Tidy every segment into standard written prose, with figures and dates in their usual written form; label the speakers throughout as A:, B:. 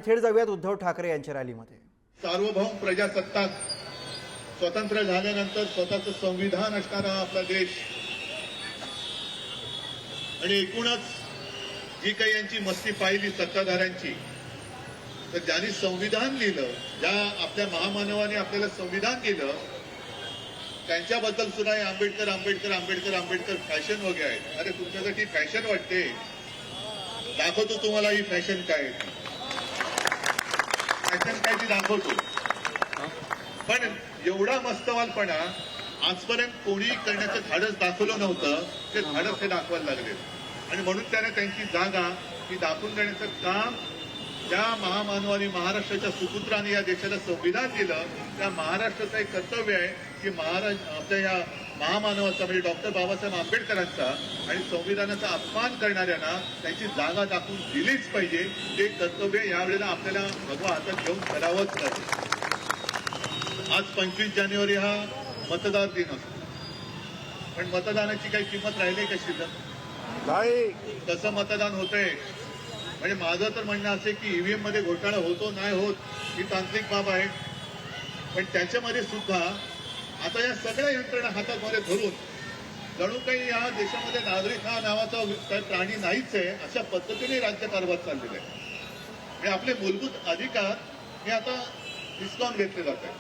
A: थेट जाऊयात उद्धव ठाकरे यांच्या रॅलीमध्ये।
B: सार्वभौम प्रजासत्ताक स्वतंत्र झाल्यानंतर स्वतःचं संविधान असणारा आपला देश आणि एकूणच जी काही यांची मस्ती पाहिली सत्ताधाऱ्यांची, तर ज्यांनी संविधान लिहिलं, ज्या आपल्या महामानवाने आपल्याला संविधान दिलं, त्यांच्याबद्दल सुद्धा हे आंबेडकर आंबेडकर आंबेडकर आंबेडकर फॅशन वगैरे आहे। अरे तुमच्यासाठी फॅशन वाटते, दाखवतो तुम्हाला ही फॅशन काय, फॅशन काय ती दाखवतो। पण एवढा मस्तवालपणा आजपर्यंत कोणी करण्याचं धाडस दाखवलं नव्हतं, ते धाडस हे दाखवायला लागले आणि म्हणून त्याने त्यांची जागा ही दाखवून देण्याचं काम ज्या महामानवानी महाराष्ट्राच्या सुपुत्रांनी या देशाला संविधान दिलं, त्या महाराष्ट्राचं एक कर्तव्य आहे की आपल्या या महामानवाचा म्हणजे डॉक्टर बाबासाहेब आंबेडकरांचा आणि संविधानाचा अपमान करणाऱ्यांना त्यांची जागा दाखवून दिलीच पाहिजे। ते कर्तव्य यावेळेला आपल्याला भगवा हातात घेऊन करावंच लागेल। आज 25 जानेवारी हा मतदार दिन असतो, पण मतदानाची काही किंमत राहिली का शिल्लक? नाही। कसं मतदान होतंय म्हणजे माझं तर म्हणणं असे की ईव्हीएम मध्ये घोटाळा होतो नाही होत ही तांत्रिक बाब आहे, पण त्याच्यामध्ये सुद्धा आता या सगळ्या यंत्रणा हातामध्ये धरून जणू काही या देशामध्ये नागरिक हा नावाचा काही प्राणी नाहीच आहे अशा पद्धतीने राज्यकारभार चाललेला आहे। म्हणजे आपले मूलभूत अधिकार हे आता हिसकावून घेतले जात आहेत।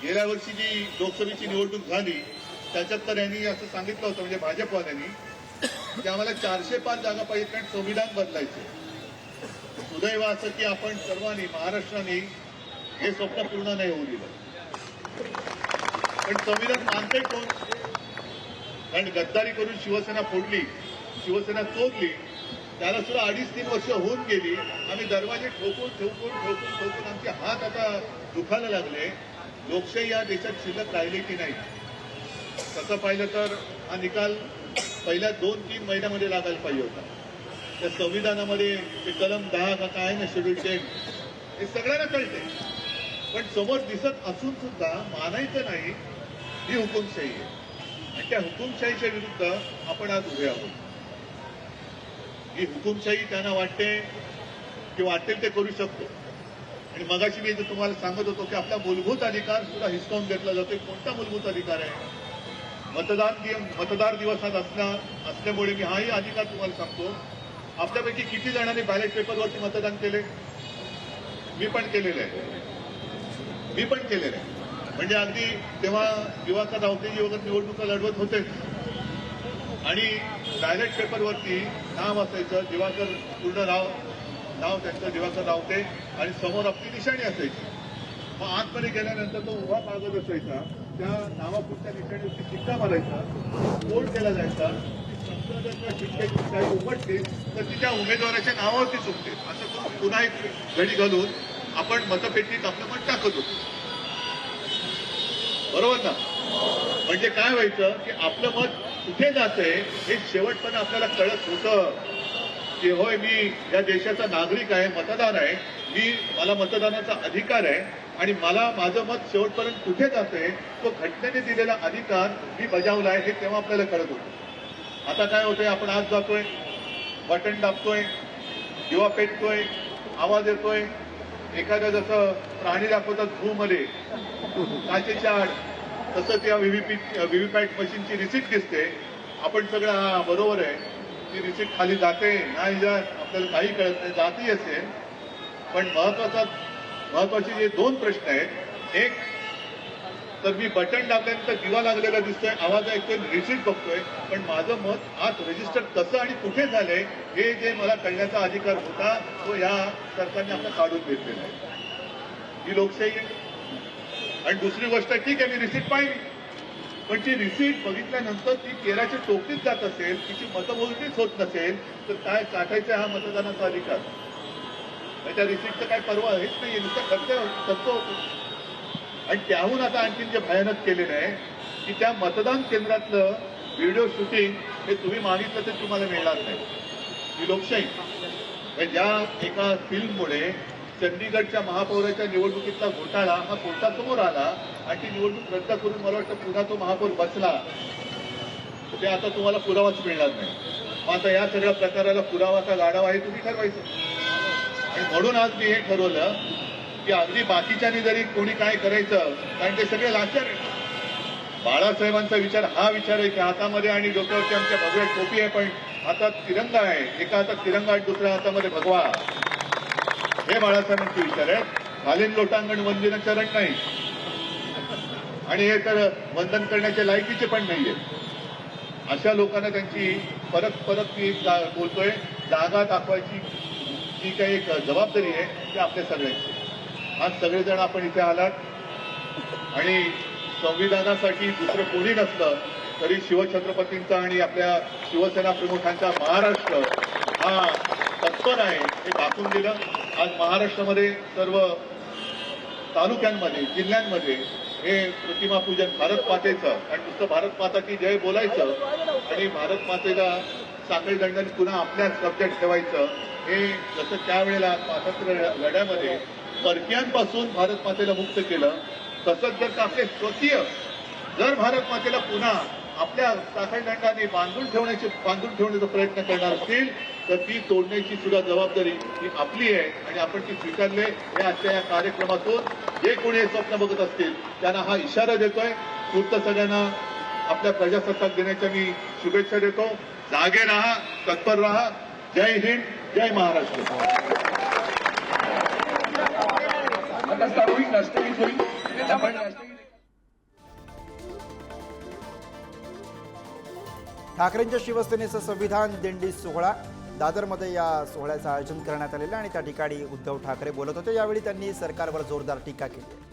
B: गेल्या वर्षी जी लोकसभेची निवडणूक झाली त्याच्यात तर यांनी असं सांगितलं होतं, म्हणजे भाजपवाल्यांनी, की आम्हाला 405 जागा पाहिजे कारण संविधान बदलायचे। सुदैव असं की आपण सर्वांनी महाराष्ट्राने हे स्वप्न पूर्ण नाही होऊ दिलं, पण संविधान मानते कोण? कारण गद्दारी करून शिवसेना फोडली, शिवसेना चोरली, त्याला सुद्धा 2.5-3 वर्ष होऊन गेली। आम्ही दरवाजे ठोकून ठोकून ठोकून ठोकून आमचे हात आता दुखायला लागले। लोकशाही या देशात शिल्लक राहिली की नाही? तसं पाहिलं तर हा निकाल पहिल्या 2-3 महिन्यामध्ये लागायला पाहिजे होता। त्या संविधानामध्ये ते कलम 10 का काय ना शेड्यूल 10 हे सगळ्यांना कळते, पण समोर दिसत असून सुद्धा मानायचं नाही ही हुकुमशाही आहे आणि त्या हुकुमशाहीच्या विरुद्ध आपण आज उभे आहोत। ही हुकुमशाही त्यांना वाटते की वाटेल ते करू शकतो आणि मगाशी मी तुम्हाला सांगत होतो की आपला मूलभूत अधिकार सुद्धा हिसकावून घेतला जातोय। कोणता मूलभूत अधिकार आहे? मतदार दिवस आज असल्यामुळे मी हाही अधिकार तुम्हाला सांगतो। आपल्यापैकी किती जणांनी बॅलेट पेपरवरती मतदान केले? मी पण केलेलं आहे। म्हणजे अगदी तेव्हा दिवाकर रावतेजी वगैरे निवडणुका लढवत होते आणि बॅलेट पेपरवरती नाव असायचं दिवाकर, पूर्ण नाव त्यांचं दिवाकर रावते आणि समोर आपली निशाणी असायची। मग आतमध्ये गेल्यानंतर तो उभा कागद असायचा, त्या नावापुरच्या निशाणीवरती शिक्का मारायचा, वोट केला जायचा। शिक्क्याची काही उमटली तर ती त्या उमेदवाराच्या नावावरती चुकते। असं करून पुन्हा एक घडी घालून आपण मतपेटीत आपलं मत टाकत होतो, बरोबर ना? म्हणजे काय व्हायचं की आपलं मत कुठे जातंय हे शेवटपर्यंत आपल्याला कळत होतं की होय मी या देशाचा नागरिक आहे, मतदार आहे, मला मतदानाचा अधिकार आहे आणि मला माझं मत शेवटपर्यंत कुठे जातंय तो घटनेने दिलेला अधिकार मी बजावला आहे हे तेव्हा आपल्याला कळत होतं। आता काय होतंय, आपण आज जातोय, बटन दाबतोय, दिवा पेटतोय, आवाज येतोय, एखाद्या जसं प्राणी दाखवतात झू मध्ये काचेच्या आड, तसं त्या व्हीव्हीपॅट मशीनची रिसिप्ट दिसते। आपण सगळं हा बरोबर आहे, ती रिसिप्ट खाली जाते नाही जात आपल्याला काही कळत नाही, जाती असेल, पण महत्वाचे जे 2 प्रश्न आहेत, एक तर मी बटन दाबल्यानंतर दिवा लागलेला दिसतोय, आवाज ऐकतोय, रिसिप्ट बघतोय, पण माझं मत आज रजिस्टर कसं आणि कुठे झालंय हे जे मला कळण्याचा अधिकार होता तो या सरकारने आपला काढून घेतलेला आहे। ही लोकशाही आहे। आणि दुसरी गोष्ट, ठीक आहे मी रिसिप्ट पाहिली, पण ती रिसिप्ट बघितल्यानंतर ती केराच्या टोपलीत जात असेल, तिची मतमोजणीच होत नसेल तर काय काढायचं हा मतदानाचा अधिकार? त्या रिसिप्टचं काय परवा हेच नाहीये, नुसतं खर्च होतो। आणि त्याहून आता आणखीन जे भयानक केलेलं आहे की त्या मतदान केंद्रातलं व्हिडिओ शूटिंग हे तुम्ही मागितलं तर तुम्हाला मिळणार नाही। ही लोकशाही। ज्या एका फिल्ममुळे चंदीगडच्या महापौराच्या निवडणुकीतला घोटाळा हा कोर्टासमोर आला आणि ती निवडणूक रद्द करून मला वाटतं पुन्हा तो महापौर बसला, ते आता तुम्हाला पुरावाच मिळणार नाही। मग आता या सगळ्या प्रकाराला पुरावा का गाढवा आहे तुम्ही ठरवायचं। आणि म्हणून आज मी हे ठरवलं की अगदी बाकीच्यांनी जरी कोणी काय करायचं, कारण ते सगळे लाचार आहेत. बाळासाहेबांचा विचार हा विचार आहे की हातामध्ये आणि डोक्यावरती आमच्या भगव्या टोपी आहे, पण हातात तिरंगा आहे, एका हातात तिरंगा आणि दुसऱ्या हातामध्ये भगवा. हे बाळासाहेबांचे विचार आहेत. घालीन लोटांगण वंदिन चरण नाही, आणि हे तर वंदन करण्याच्या लायकीचे पण नाहीये. अशा लोकांना त्यांची परत परत मी बोलतोय, जागा दाखवायची जी काही एक जबाबदारी आहे ती आपल्या सगळ्यांची. आज सगळेजण आपण इथे आलात आणि संविधानासाठी दुसरं कोणी नसलं तरी शिवछत्रपतींचा आणि आपल्या शिवसेना प्रमुखांचा महाराष्ट्र हा तत्पर आहे हे दाखवून दिलं. आज महाराष्ट्रामध्ये सर्व तालुक्यांमध्ये, जिल्ह्यांमध्ये हे प्रतिमा पूजन भारत मातेचं, आणि नुसतं भारत माता की जय बोलायचं आणि भारत मातेला साखळी दंडाने पुन्हा आपल्याच कब्जात ठेवायचं. हे जसं त्यावेळेला स्वातंत्र्य लढ्यामध्ये परकीयांपासून भारत मातेला मुक्त केलं, तसंच जर का आपले स्वकीय जर भारत मातेला पुन्हा आपल्या साखळी दंडाने बांधून ठेवण्याचा प्रयत्न करणार असतील तर ती तोडण्याची सुद्धा जबाबदारी ही आपली आहे आणि आपण ती स्वीकारले. हे आजच्या या कार्यक्रमातून जे कोणी हे स्वप्न बघत असतील त्यांना हा इशारा देतोय. तूर्त सगळ्यांना आपल्या प्रजासत्ताक दिनाच्या मी शुभेच्छा देतो. जागे राहा, तत्पर राहा. जय हिंद, जय महाराष्ट्र.
C: आता सामूहिक राष्ट्रगीत होईल. आपण राष्ट्रगीत
A: ठाकरेंच्या शिवसेनेचं संविधान दिंडी सोहळा दादरमध्ये या सोहळ्याचं आयोजन करण्यात आलेलं आणि त्या ठिकाणी उद्धव ठाकरे बोलत होते. यावेळी त्यांनी सरकारवर जोरदार टीका केली.